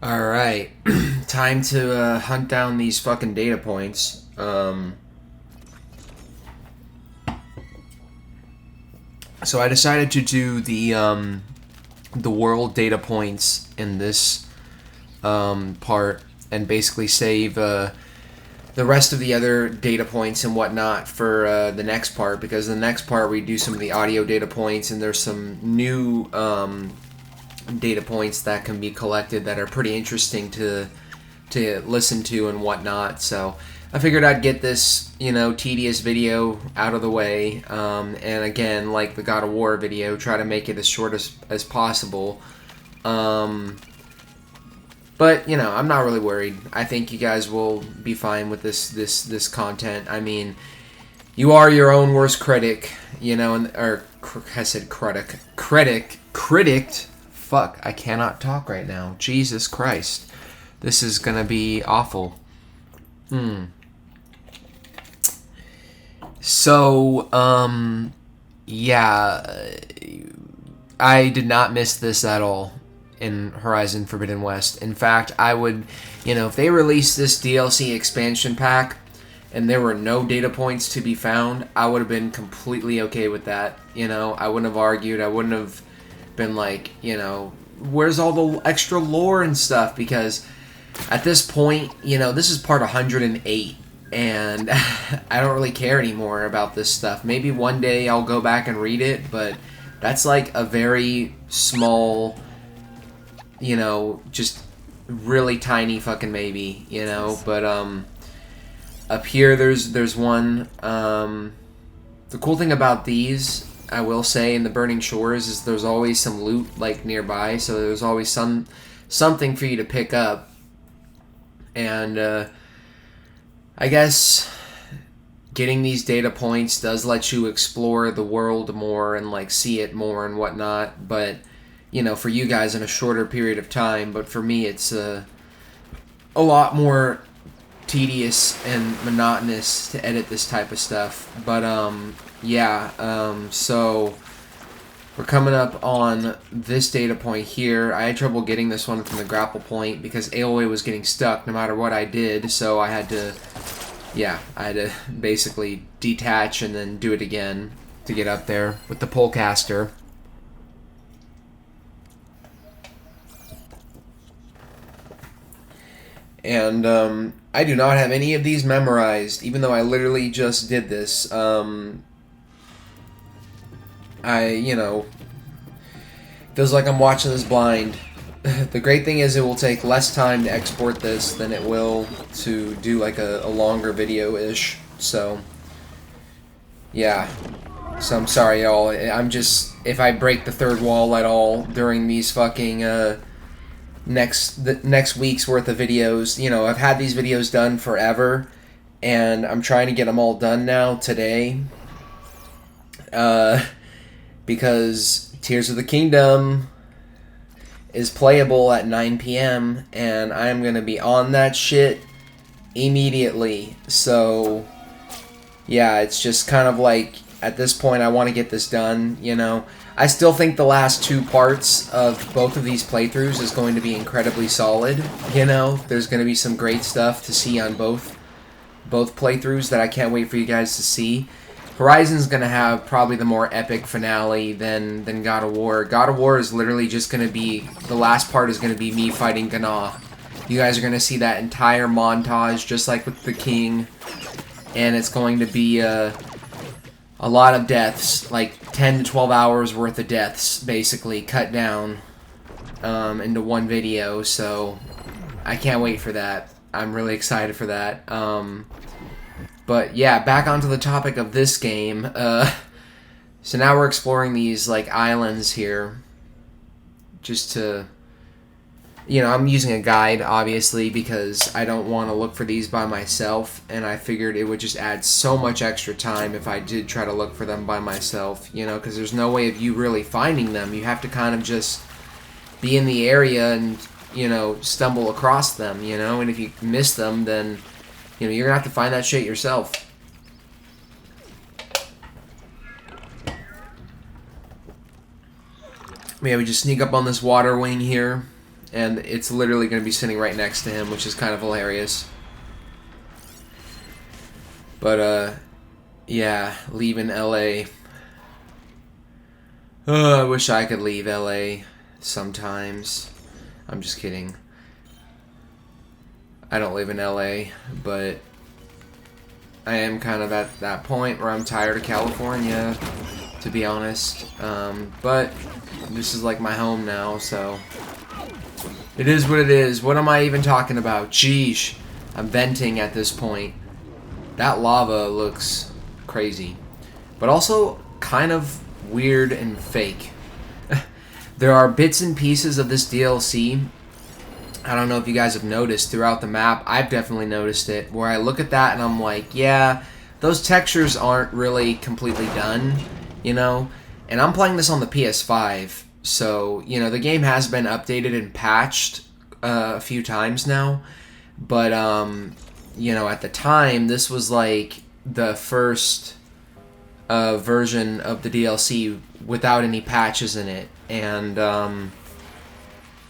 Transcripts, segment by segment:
Alright, time to hunt down these fucking data points. So I decided to do the world data points in this part and basically save the rest of the other data points and whatnot for the next part, because the next part we do some of the audio data points and there's some new data points that can be collected that are pretty interesting to listen to and whatnot. So I figured I'd get this, tedious video out of the way, and again, like the God of War video, try to make it as short as possible. But I'm not really worried. I think you guys will be fine with this content. I mean, you are your own worst critic, I said critic. Fuck, I cannot talk right now. Jesus Christ. This is gonna be awful. So, yeah, I did not miss this at all in Horizon Forbidden West. In fact, I would, if they released this DLC expansion pack and there were no data points to be found, I would have been completely okay with that. I wouldn't have argued. I wouldn't have been like, where's all the extra lore and stuff? Because at this point, this is part 108, and I don't really care anymore about this stuff. Maybe one day I'll go back and read it, but that's like a very small, just really tiny fucking maybe, but up here there's one. The cool thing about these, I will say, in the Burning Shores is there's always some loot like nearby, so there's always something for you to pick up. And I guess getting these data points does let you explore the world more and like see it more and whatnot, but for you guys in a shorter period of time. But for me, it's a lot more tedious and monotonous to edit this type of stuff. But so we're coming up on this data point here. I had trouble getting this one from the grapple point because Aloy was getting stuck no matter what I did, so I had to basically detach and then do it again to get up there with the polecaster. And I do not have any of these memorized, even though I literally just did this. Feels like I'm watching this blind. The great thing is it will take less time to export this than it will to do like a longer video-ish. So, yeah. So I'm sorry, y'all. If I break the third wall at all during these fucking, next week's worth of videos. I've had these videos done forever, and I'm trying to get them all done now today. Because Tears of the Kingdom is playable at 9 p.m. and I'm gonna be on that shit immediately. So, yeah, it's just kind of like, at this point, I want to get this done, I still think the last two parts of both of these playthroughs is going to be incredibly solid, There's going to be some great stuff to see on both playthroughs that I can't wait for you guys to see. Horizon's going to have probably the more epic finale than God of War. God of War is literally just going to be, the last part is going to be me fighting Ganaw. You guys are going to see that entire montage, just like with the King, and it's going to be a lot of deaths, like 10 to 12 hours worth of deaths, basically, cut down into one video, so I can't wait for that. I'm really excited for that. But yeah, back onto the topic of this game. So now we're exploring these like islands here, just to, I'm using a guide obviously because I don't want to look for these by myself, and I figured it would just add so much extra time if I did try to look for them by myself, because there's no way of you really finding them. You have to kind of just be in the area and, stumble across them, and if you miss them, then you're gonna have to find that shit yourself. Yeah, we just sneak up on this water wing here, and it's literally going to be sitting right next to him, which is kind of hilarious. But, yeah, leaving LA. I wish I could leave LA sometimes. I'm just kidding. I don't live in LA, but I am kind of at that point where I'm tired of California, to be honest. But this is like my home now, so it is what it is. What am I even talking about? Jeesh. I'm venting at this point. That lava looks crazy, but also kind of weird and fake. There are bits and pieces of this DLC, I don't know if you guys have noticed throughout the map, I've definitely noticed it, where I look at that and I'm like, yeah, those textures aren't really completely done, you know? And I'm playing this on the PS5, so, you know, the game has been updated and patched a few times now, but, you know, at the time, this was like the first version of the DLC without any patches in it, and,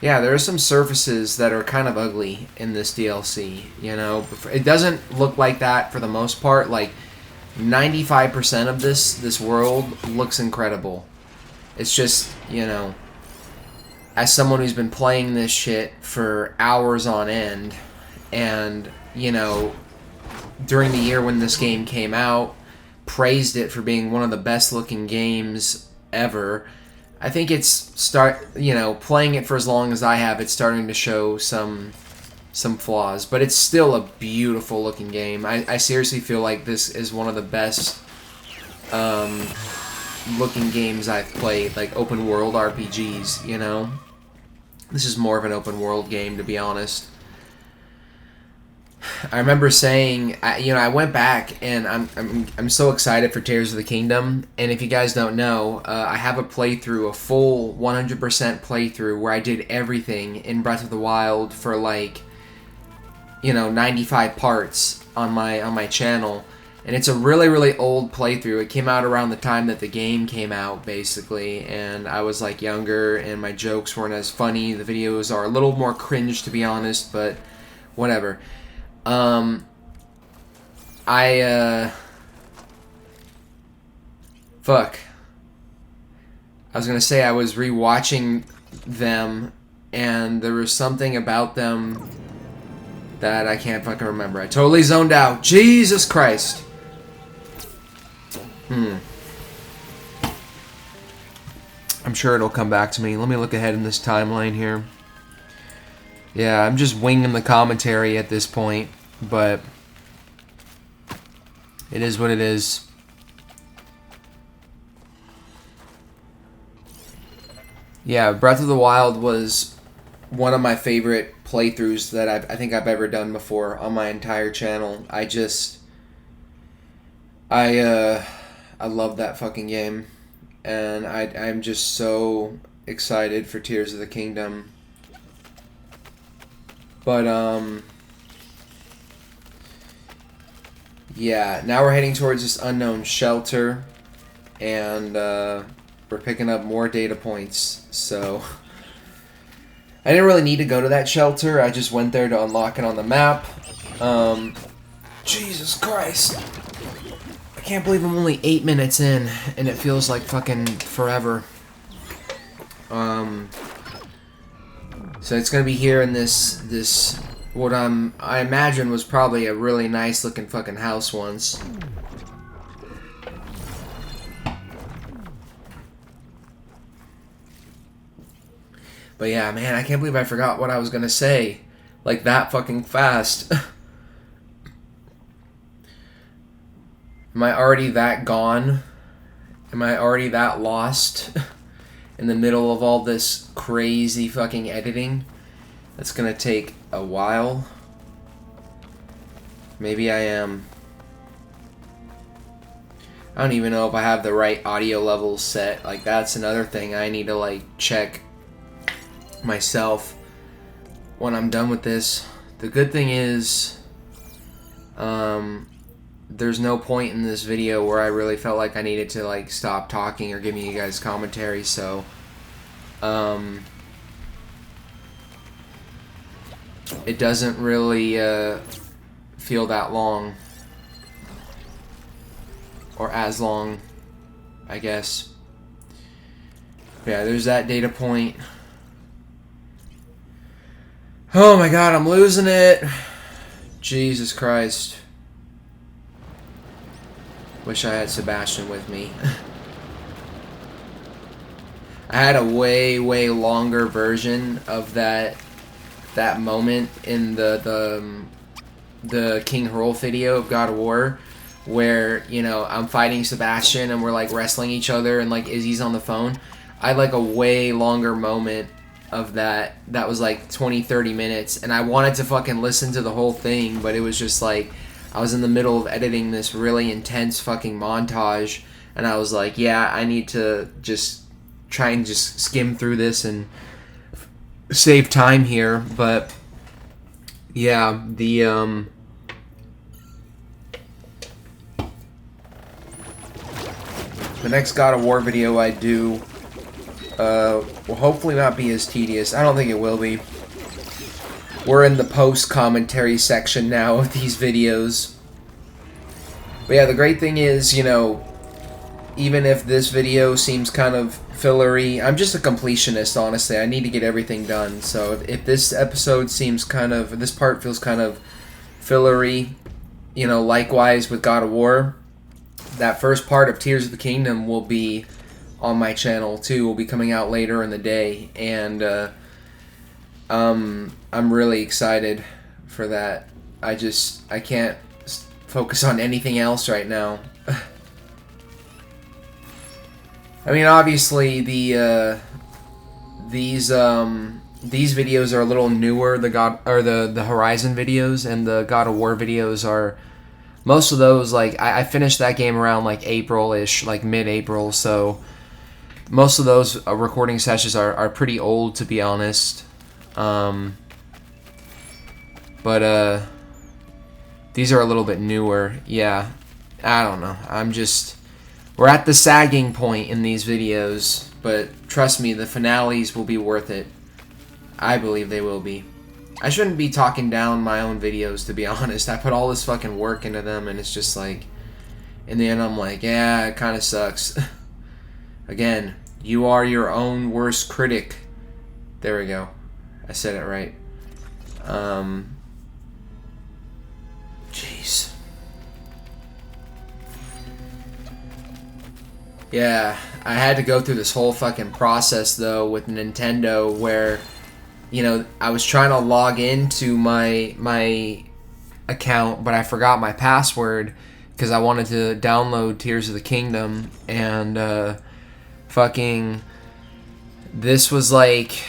yeah, there are some surfaces that are kind of ugly in this DLC, you know. It doesn't look like that for the most part. Like, 95% of this world looks incredible. It's just, you know, as someone who's been playing this shit for hours on end, and, you know, during the year when this game came out, praised it for being one of the best looking games ever, I think it's you know, playing it for as long as I have, it's starting to show some flaws, but it's still a beautiful looking game. I seriously feel like this is one of the best looking games I've played, like open world RPGs, you know. This is more of an open world game, to be honest. I remember saying, you know, I went back and I'm so excited for Tears of the Kingdom. And if you guys don't know, I have a playthrough, a full 100% playthrough where I did everything in Breath of the Wild for like, you know, 95 parts on my channel. And it's a really, really old playthrough. It came out around the time that the game came out, basically. And I was like younger and my jokes weren't as funny. The videos are a little more cringe, to be honest, but whatever. Fuck. I was gonna say I was rewatching them, and there was something about them that I can't fucking remember. I totally zoned out. Jesus Christ. I'm sure it'll come back to me. Let me look ahead in this timeline here. Yeah, I'm just winging the commentary at this point, but it is what it is. Yeah, Breath of the Wild was one of my favorite playthroughs that I think I've ever done before on my entire channel. I love that fucking game, and I'm just so excited for Tears of the Kingdom. But, yeah, now we're heading towards this unknown shelter, and, we're picking up more data points, so I didn't really need to go to that shelter. I just went there to unlock it on the map. Jesus Christ. I can't believe I'm only 8 minutes in, and it feels like fucking forever. So it's gonna be here in this what I imagine was probably a really nice looking fucking house once. But yeah, man, I can't believe I forgot what I was gonna say. Like that fucking fast. Am I already that gone? Am I already that lost? In the middle of all this crazy fucking editing that's gonna take a while. Maybe I am. I don't even know if I have the right audio levels set. Like, that's another thing I need to, like, check myself when I'm done with this. The good thing is, there's no point in this video where I really felt like I needed to, like, stop talking or giving you guys commentary, so, it doesn't really feel that long. Or as long, I guess. Yeah, there's that data point. Oh my god, I'm losing it. Jesus Christ. Wish I had Sebastian with me. I had a way longer version of that moment in the King Hurl video of God of War, where, you know, I'm fighting Sebastian and we're like wrestling each other and like Izzy's on the phone. I had like a way longer moment of that was like 20-30 minutes, and I wanted to fucking listen to the whole thing, but it was just like I was in the middle of editing this really intense fucking montage, and I was like, yeah, I need to just try and just skim through this and save time here. But yeah, the next God of War video I do will hopefully not be as tedious. I don't think it will be. We're in the post-commentary section now of these videos. But yeah, the great thing is, you know, even if this video seems kind of fillery, I'm just a completionist, honestly. I need to get everything done. So if this episode seems kind of, this part feels kind of fillery, you know, likewise with God of War, that first part of Tears of the Kingdom will be on my channel too. Will be coming out later in the day, and I'm really excited for that. I can't focus on anything else right now. I mean, obviously these videos are a little newer. The Horizon videos and the God of War videos are, most of those, like I finished that game around like April-ish, like mid-April, so most of those recording sessions are pretty old, to be honest. But these are a little bit newer. Yeah, I don't know. We're at the sagging point in these videos, but trust me, the finales will be worth it. I believe they will be. I shouldn't be talking down my own videos, to be honest. I put all this fucking work into them, and it's just like, in the end I'm like, yeah, it kind of sucks. Again, you are your own worst critic. There we go. I said it right. Jeez. Yeah, I had to go through this whole fucking process, though, with Nintendo, where, you know, I was trying to log into my account, but I forgot my password because I wanted to download Tears of the Kingdom, and fucking, this was like,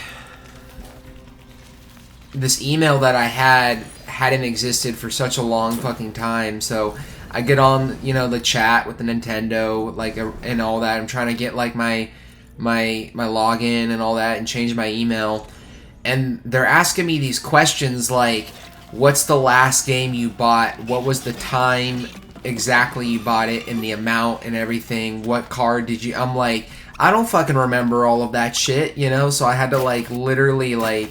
this email that I hadn't existed for such a long fucking time. So I get on, you know, the chat with the Nintendo, like, and all that. I'm trying to get like my login and all that, and change my email, and they're asking me these questions like, what's the last game you bought, what was the time exactly you bought it, and the amount and everything, what card did you, I'm like, I don't fucking remember all of that shit, you know. So I had to like literally like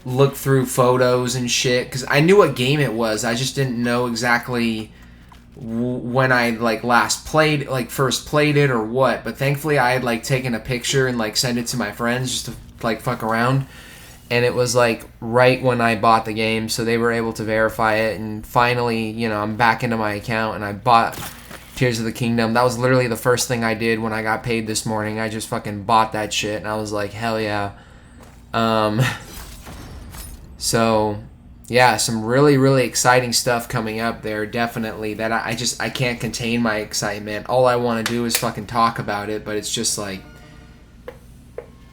look through photos and shit, because I knew what game it was, I just didn't know exactly when I like first played it or what. But thankfully I had like taken a picture and like sent it to my friends just to like fuck around, and it was like right when I bought the game, so they were able to verify it. And finally, you know, I'm back into my account, and I bought Tears of the Kingdom. That was literally the first thing I did when I got paid this morning. I just fucking bought that shit, and I was like, hell yeah. So yeah, some really exciting stuff coming up there, definitely, that I can't contain my excitement. All I want to do is fucking talk about it, but it's just like,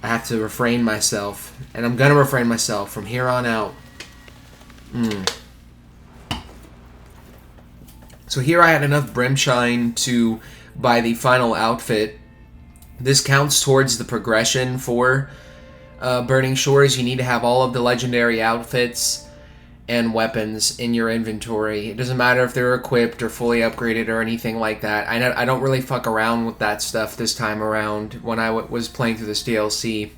I have to refrain myself, and I'm gonna refrain myself from here on out. So here I had enough Brimshine to buy the final outfit. This counts towards the progression for Burning Shores. You need to have all of the legendary outfits and weapons in your inventory. It doesn't matter if they're equipped or fully upgraded or anything like that. I don't really fuck around with that stuff this time around when I was playing through this DLC.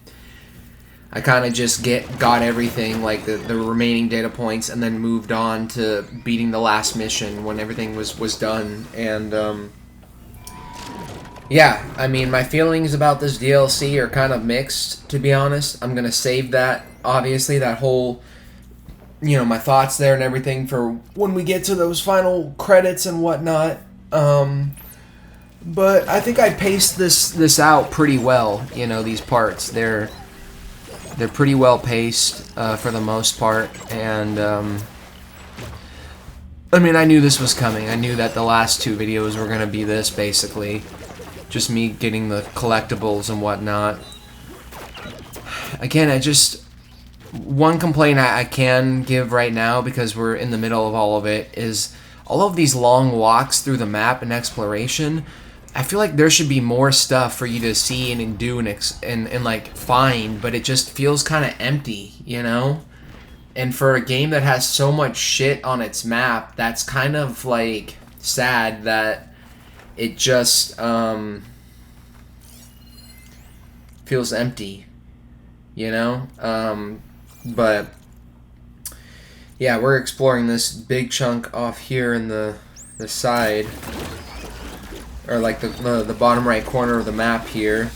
I kind of just got everything, like the remaining data points, and then moved on to beating the last mission when everything was done. And yeah, I mean, my feelings about this DLC are kind of mixed, to be honest. I'm gonna save that, obviously, that whole, you know, my thoughts there and everything for when we get to those final credits and whatnot. But I think I paced this out pretty well. You know, these parts, they're pretty well paced for the most part, and I mean, I knew this was coming. I knew that the last two videos were gonna be this, basically, just me getting the collectibles and whatnot. Again, one complaint I can give right now, because we're in the middle of all of it, is all of these long walks through the map and exploration. I feel like there should be more stuff for you to see and do and like find, but it just feels kind of empty, you know? And for a game that has so much shit on its map, that's kind of like sad that it just feels empty, you know? But yeah, we're exploring this big chunk off here in the side, or like the bottom right corner of the map here,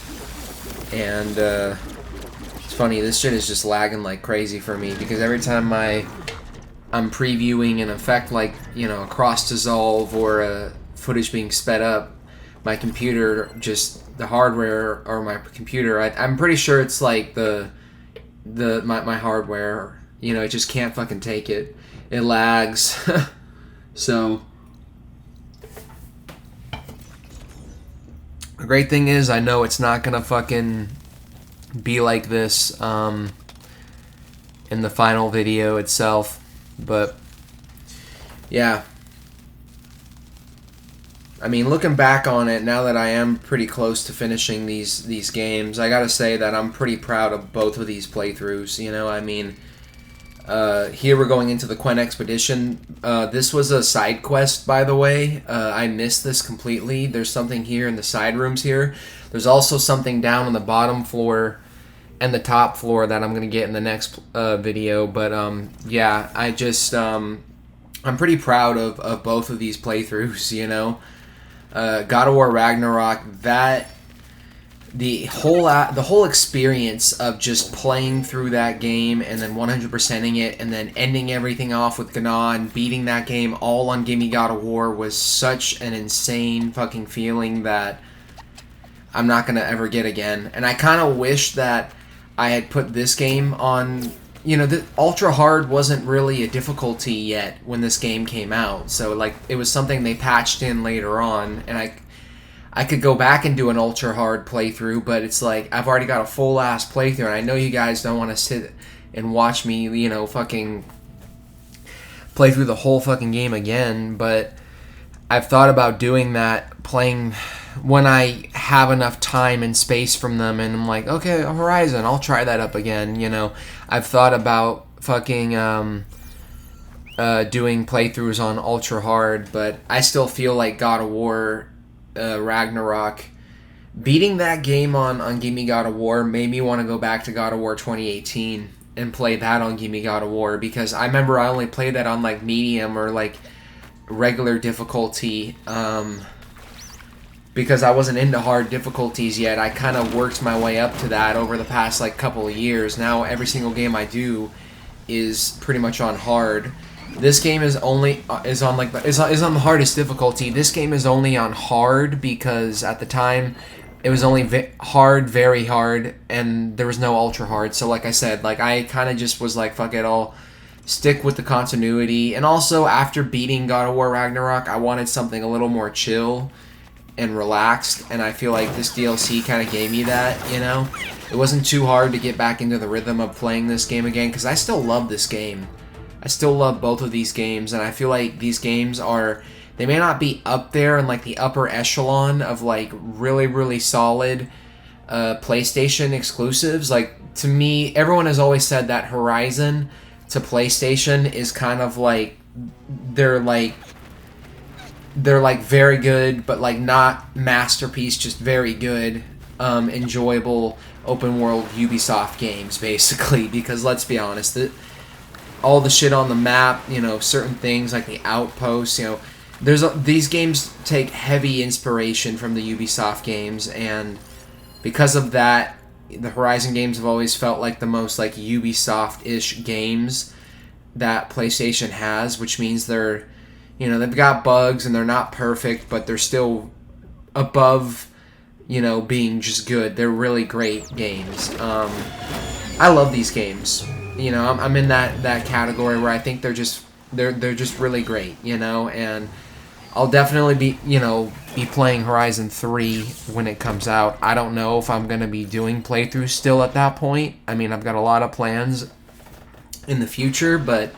and it's funny, this shit is just lagging like crazy for me, because every time I'm previewing an effect like, you know, a cross dissolve or a footage being sped up, my computer, just the hardware, or my computer, I'm pretty sure it's like my hardware, you know, it just can't fucking take it. It lags. So the great thing is, I know it's not gonna fucking be like this in the final video itself, but yeah. I mean, looking back on it, now that I am pretty close to finishing these games, I gotta say that I'm pretty proud of both of these playthroughs, you know? I mean, here we're going into the Quen Expedition. This was a side quest, by the way. I missed this completely. There's something here in the side rooms here. There's also something down on the bottom floor and the top floor that I'm going to get in the next video. But yeah, I'm pretty proud of both of these playthroughs, you know. God of War Ragnarok, the whole experience of just playing through that game and then 100%ing it and then ending everything off with Gná and beating that game all on Gimme God of War was such an insane fucking feeling that I'm not gonna ever get again. And I kind of wish that I had put this game on, you know, the ultra hard wasn't really a difficulty yet when this game came out, so like it was something they patched in later on, and I could go back and do an ultra hard playthrough, but it's like I've already got a full ass playthrough, and I know you guys don't want to sit and watch me, you know, fucking play through the whole fucking game again. But I've thought about doing that, playing when I have enough time and space from them, and I'm like, okay, Horizon, I'll try that up again, you know. I've thought about fucking doing playthroughs on ultra hard, but I still feel like God of War Ragnarok, beating that game on Gimme God of War made me want to go back to God of War 2018 and play that on Gimme God of War, because I remember I only played that on like medium or like regular difficulty, because I wasn't into hard difficulties yet. I kind of worked my way up to that over the past like couple of years. Now every single game I do is pretty much on hard. This game is on the hardest difficulty. This game is only on hard because at the time it was only hard, very hard, and there was no ultra hard. So like I said, like I kind of just was like, fuck it, I'll stick with the continuity. And also after beating God of War Ragnarok, I wanted something a little more chill and relaxed, and I feel like this DLC kind of gave me that, you know? It wasn't too hard to get back into the rhythm of playing this game again, because I still love this game. I still love both of these games, and I feel like these games they may not be up there in like the upper echelon of like really, really solid PlayStation exclusives. Like, to me, everyone has always said that Horizon to PlayStation is kind of like, they're like very good, but like not masterpiece, just very good, enjoyable. open world Ubisoft games, basically. Because let's be honest, all the shit on the map, you know, certain things like the outposts, you know, these games take heavy inspiration from the Ubisoft games, and because of that, the Horizon games have always felt like the most like Ubisoft-ish games that PlayStation has, which means they're, you know, they've got bugs and they're not perfect, but they're still above, you know, being just good. They're really great games. I love these games. You know, I'm in that category where I think they're just really great, you know, and I'll definitely be playing Horizon 3 when it comes out. I don't know if I'm going to be doing playthroughs still at that point. I mean, I've got a lot of plans in the future, but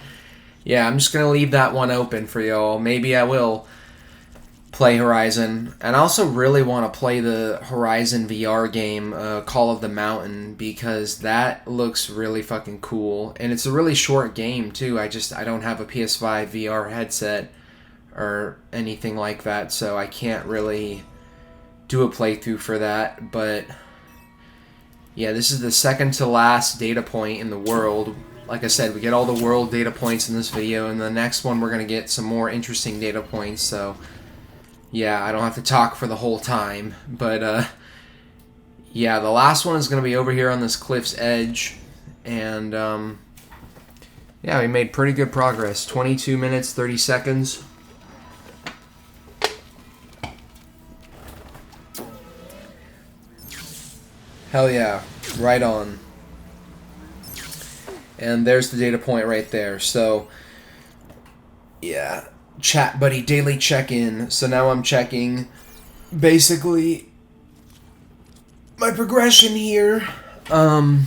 yeah, I'm just going to leave that one open for y'all. Maybe I will play Horizon. And I also really want to play the Horizon VR game, Call of the Mountain, because that looks really fucking cool. And it's a really short game, too. I don't have a PS5 VR headset or anything like that, so I can't really do a playthrough for that. But yeah, this is the second to last data point in the world. Like I said, we get all the world data points in this video, and the next one we're going to get some more interesting data points, so yeah, I don't have to talk for the whole time. But yeah, the last one is going to be over here on this cliff's edge, and yeah, we made pretty good progress. 22 minutes, 30 seconds. Hell yeah, right on. And there's the data point right there. So, yeah, chat buddy, daily check-in. So now I'm checking basically my progression here. Game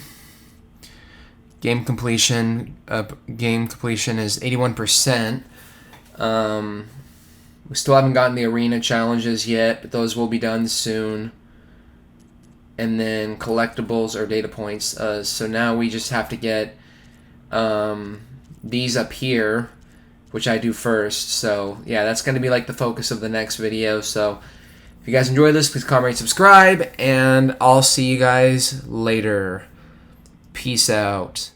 completion is 81%. We still haven't gotten the arena challenges yet, but those will be done soon. And then collectibles or data points. So now we just have to get these up here, which I do first. So yeah, that's going to be like the focus of the next video. So if you guys enjoy this, please comment, rate, subscribe, and I'll see you guys later. Peace out.